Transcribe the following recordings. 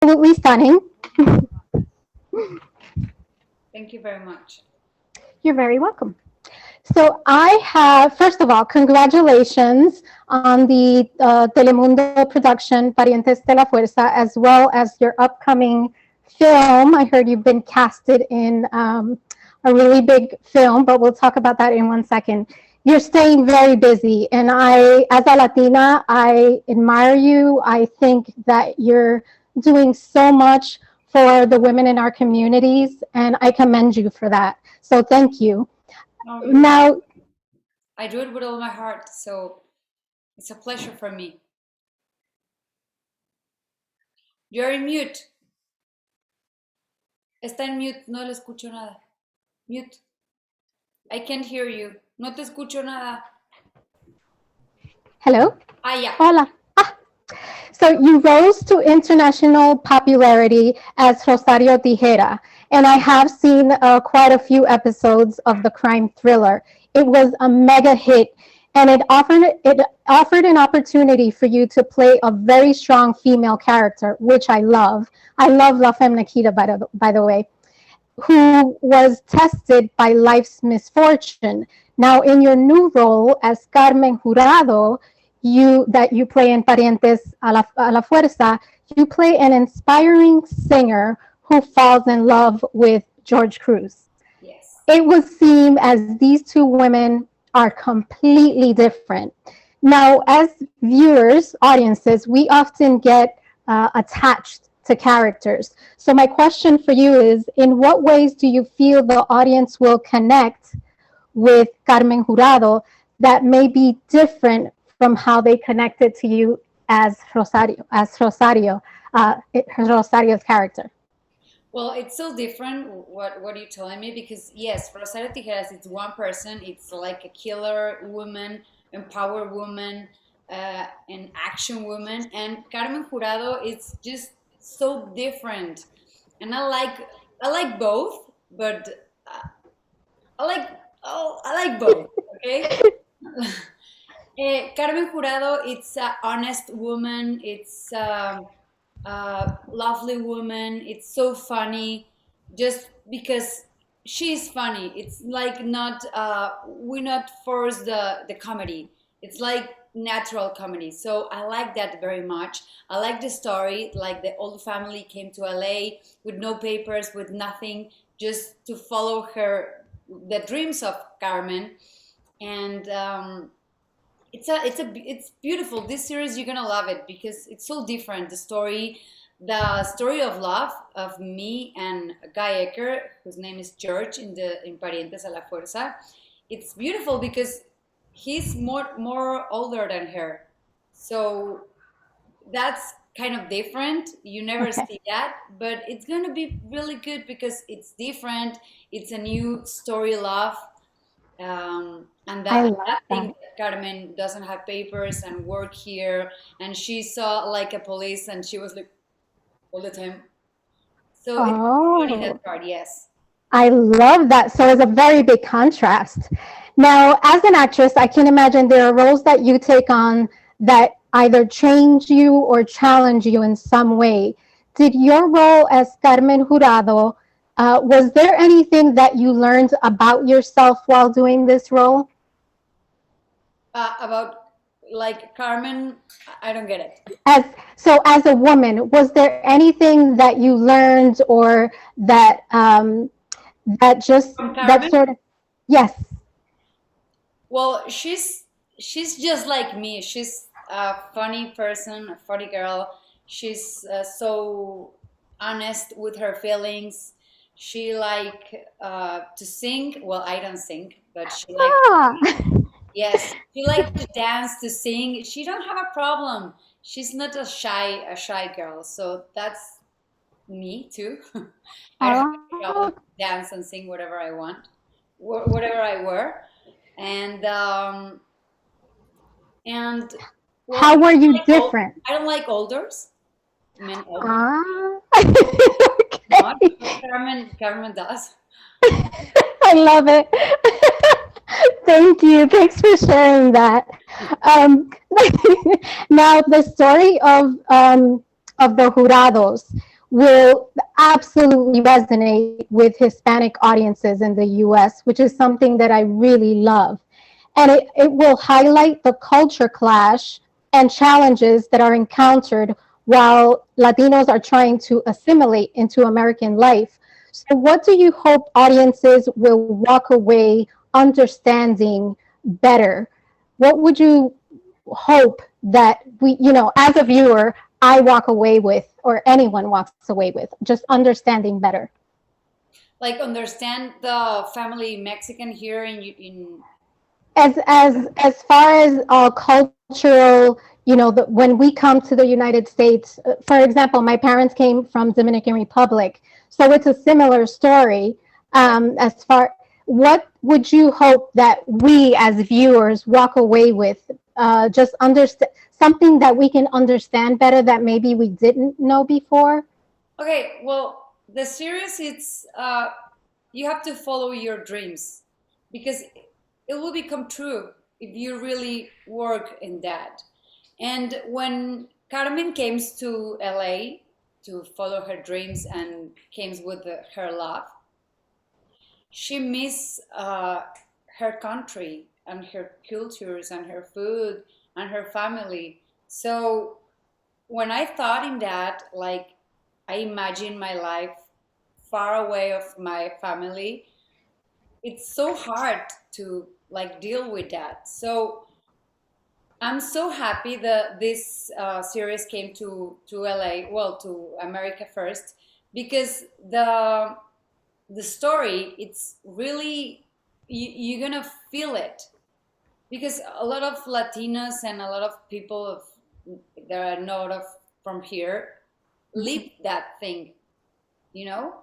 absolutely stunning. Thank you very much. You're very welcome. So I have, first of all, congratulations on the Telemundo production Parientes de la Fuerza, as well as your upcoming film. I heard you've been casted in a really big film, but we'll talk about that in 1 second. You're staying very busy, and I, as a Latina, I admire you. I think that you're doing so much for the women in our communities, and I commend you for that. So thank you. No, you're welcome. Now, I do it with all my heart, so it's a pleasure for me. You're in mute. Está en mute, no le escucho nada. Mute. I can't hear you. No te escucho nada. hello. Ah, ya. Hola. So you rose to international popularity as Rosario Tijera, and I have seen quite a few episodes of the crime thriller. It was a mega hit, and it offered an opportunity for you to play a very strong female character, which I love. I love La Femme Nikita, by the way, who was tested by life's misfortune. Now, in your new role as Carmen Jurado, you play in Parientes a la Fuerza, you play an inspiring singer who falls in love with George Cruz. Yes. It would seem as these two women are completely different. Now, as viewers, audiences, we often get attached to characters. So, my question for you is, in what ways do you feel the audience will connect with Carmen Jurado that may be different from how they connected to you as Rosario's character? Well, it's so different. What are you telling me? Because yes, Rosario Tijeras, it's one person. It's like a killer woman, empowered woman, an action woman, and Carmen Jurado. It's just so different, and I like both, but I like I like both. Okay. Carmen Jurado, it's an honest woman. It's lovely woman. It's so funny, just because she's funny. It's like not we not force the comedy. It's like natural comedy. So I like that very much. I like the story. Like the old family came to LA with no papers, with nothing, just to follow her the dreams of Carmen, and it's beautiful. This series, you're gonna love it because it's so different. The story of love of me and Guy Ecker, whose name is George in Parientes a la Fuerza. It's beautiful because he's more older than her, so that's kind of different. You never Okay. see that, but it's gonna be really good because it's different. It's a new story love, and I that love thing that. that Carmen doesn't have papers and work here, and she saw like a police, and she was like all the time. So it's funny Oh, that part, yes. I love that. So it's a very big contrast. Now, as an actress, I can imagine there are roles that you take on that either change you or challenge you in some way. Did your role as Carmen Jurado, was there anything that you learned about yourself while doing this role? About like Carmen, I don't get it. As as a woman, was there anything that you learned or that just From that Carmen, sort of yes. well, she's just like me. She's a funny person, a funny girl. She's so honest with her feelings. She like to sing. Well, I don't sing, but she like, Ah, yes, she like to dance, to sing. She don't have a problem. She's not a shy girl. So that's me too. I don't have any oh, problem to dance and sing whatever I want, whatever I wear, and and well, how were you different? I don't like olders, men older. Ah, Not, okay. but Carmen does. I love it. Thank you. Thanks for sharing that. Um, now, the story of the jurados. will absolutely resonate with Hispanic audiences in the US, which is something that I really love. And it will highlight the culture clash and challenges that are encountered while Latinos are trying to assimilate into American life. So, what do you hope audiences will walk away understanding better? What would you hope that as a viewer, I walk away with, or anyone walks away with, just understanding better? Like understand the family Mexican here in As far as cultural, when we come to the United States, for example, my parents came from Dominican Republic, so it's a similar story. As far, what would you hope that we as viewers walk away with? Just understand something that we can understand better that maybe we didn't know before. Okay, well, the series it's you have to follow your dreams because it will become true if you really work in that. And when Carmen came to LA to follow her dreams and came with her love, she missed her country and her cultures and her food and her family. So when I thought in that, like I imagine my life far away of my family, it's so hard to like deal with that. So I'm so happy that this series came to LA, well, to America first, because the story it's really you're gonna feel it because a lot of Latinos and a lot of people of, that are not of from here live that thing, you know?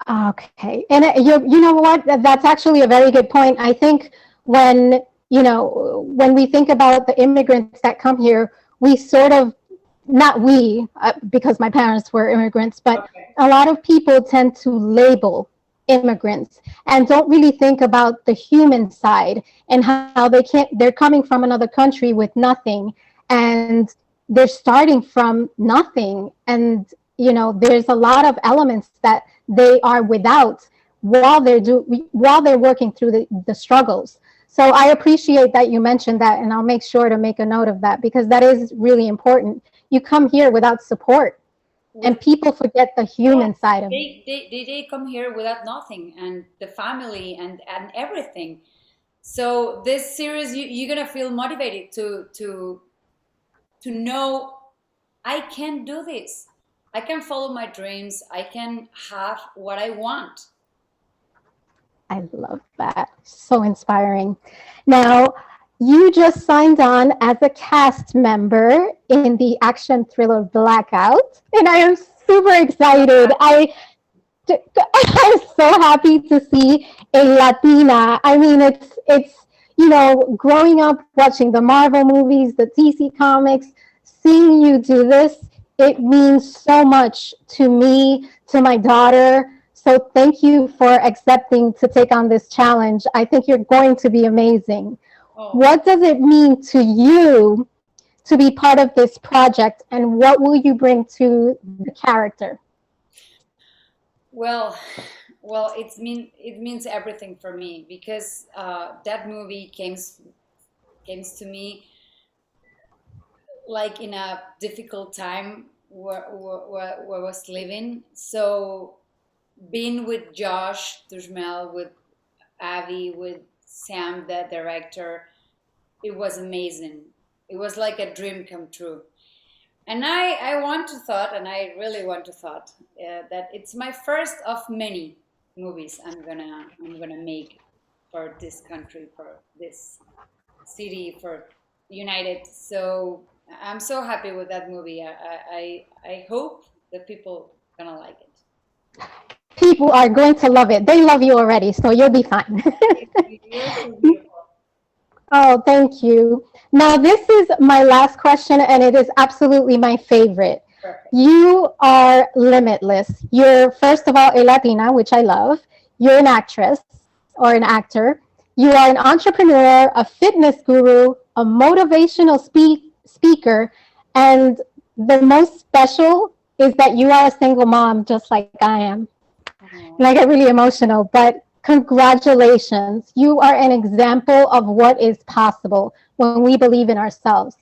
Okay. And you know what? That's actually a very good point. I think when, when we think about the immigrants that come here, we sort of, not we, because my parents were immigrants, but Okay. a lot of people tend to label immigrants and don't really think about the human side and how they're coming from another country with nothing, and they're starting from nothing. And, there's a lot of elements that they are without while they're working through the struggles. So I appreciate that you mentioned that, and I'll make sure to make a note of that because that is really important. You come here without support, With and people forget the yeah, human side of it. they come here without nothing and the family and everything. So this series you're gonna feel motivated to know I can do this. I can follow my dreams. I can have what I want. I love that. So inspiring. Now, you just signed on as a cast member in the action thriller Blackout, and I am super excited. I'm so happy to see a Latina. I mean, it's growing up watching the Marvel movies, the DC comics, seeing you do this, it means so much to me, to my daughter. So thank you for accepting to take on this challenge. I think you're going to be amazing. Oh, What does it mean to you to be part of this project, and what will you bring to the character? well, it means everything for me because that movie came to me like in a difficult time where I was living. So being with Josh Duhamel, with Avi, with Sam, the director, it was amazing. It was like a dream come true. And I want to thought, and I really want to thought that it's my first of many movies I'm gonna make for this country, for this city, for United. So I'm so happy with that movie. I hope that people gonna like it. People are going to love it. They love you already, so you'll be fine. You're so beautiful. Oh, thank you. Now, this is my last question, and it is absolutely my favorite. Perfect. You are limitless. You're, first of all, a Latina, which I love. You're an actress or an actor. You are an entrepreneur, a fitness guru, a motivational speaker, and the most special is that you are a single mom just like I am. And Oh, I get really emotional, but congratulations. You are an example of what is possible when we believe in ourselves.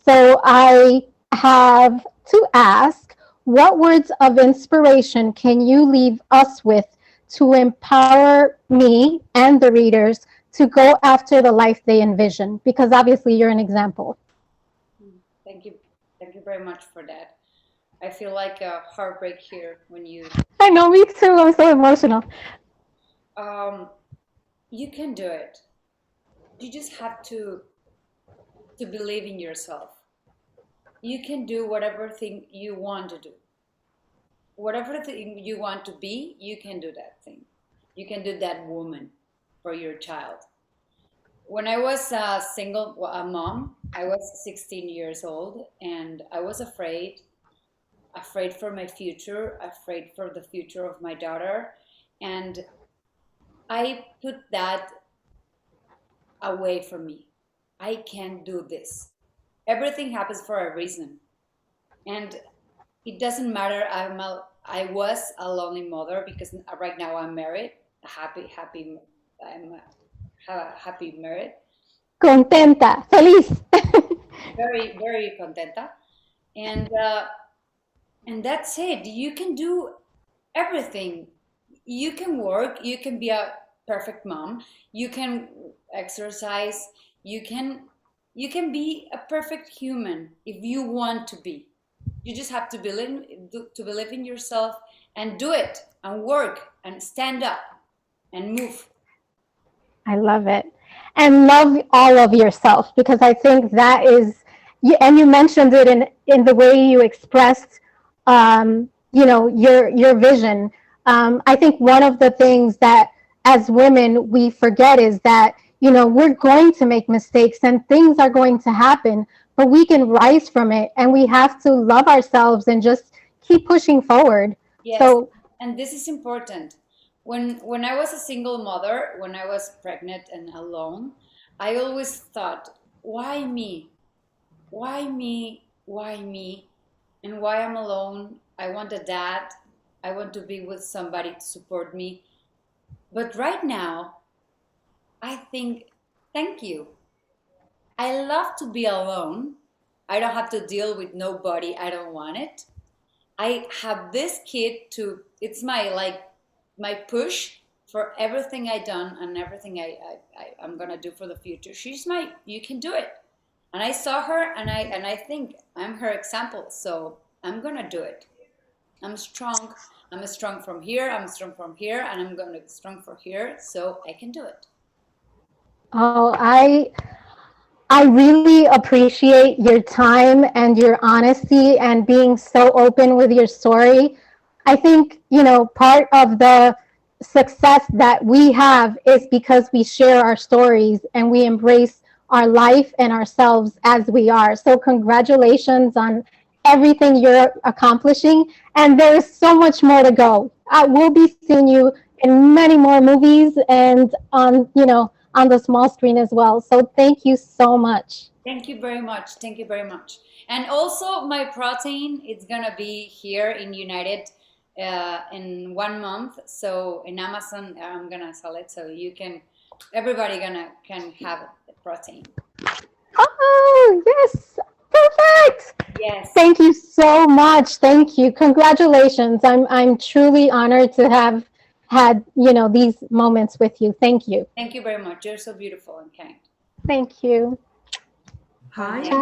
So I have to ask, what words of inspiration can you leave us with to empower me and the readers to go after the life they envision? Because obviously you're an example. thank you. Thank you very much for that. I feel like a heartbreak here when you I know, me too. I'm so emotional. um you can do it. You just have to believe in yourself. You can do whatever thing you want to do. Whatever thing you want to be, you can do that thing. You can do that woman for your child. When I was a a mom, I was 16 years old and I was afraid for my future, afraid for the future of my daughter. And I put that away from me. I can't do this. Everything happens for a reason. And it doesn't matter. I was a lonely mother because right now I'm married, I'm happy married, Contenta, feliz. very contenta. And and that's it. You can do everything. You can work, you can be a perfect mom, you can exercise, you can you can be a perfect human if you want to be. You just have to believe in yourself and do it and work and stand up and move. I love it. And love all of yourself, because I think that is, and you mentioned it in the way you expressed, your vision. I think one of the things that as women we forget is that, we're going to make mistakes and things are going to happen, but we can rise from it and we have to love ourselves and just keep pushing forward. Yes, So and this is important. When I was a single mother, when I was pregnant and alone, I always thought, why me? Why me? Why me? And why I'm alone? I want a dad. I want to be with somebody to support me. But right now, I think, thank you. I love to be alone. I don't have to deal with nobody. I don't want it. I have this kid to, it's my like my push for everything I done and everything I'm gonna do for the future. She's my, you can do it. And I saw her and I think I'm her example. So I'm gonna do it. I'm strong. I'm strong from here. I'm strong from here, and I'm gonna be strong from here. So I can do it. oh, I really appreciate your time and your honesty and being so open with your story. I think, part of the success that we have is because we share our stories and we embrace our life and ourselves as we are. So, congratulations on everything you're accomplishing. And there is so much more to go. I will be seeing you in many more movies and on the small screen as well. So, thank you so much. Thank you very much. Thank you very much. And also, my protein it's gonna be here in United in 1 month. So in Amazon, I'm gonna sell it. So you can, everybody gonna can have the protein. Oh, yes. Perfect. Yes. Thank you so much. Thank you. Congratulations. I'm truly honored to have had, these moments with you. Thank you. Thank you very much. You're so beautiful and kind. Thank you. Hi. Ciao.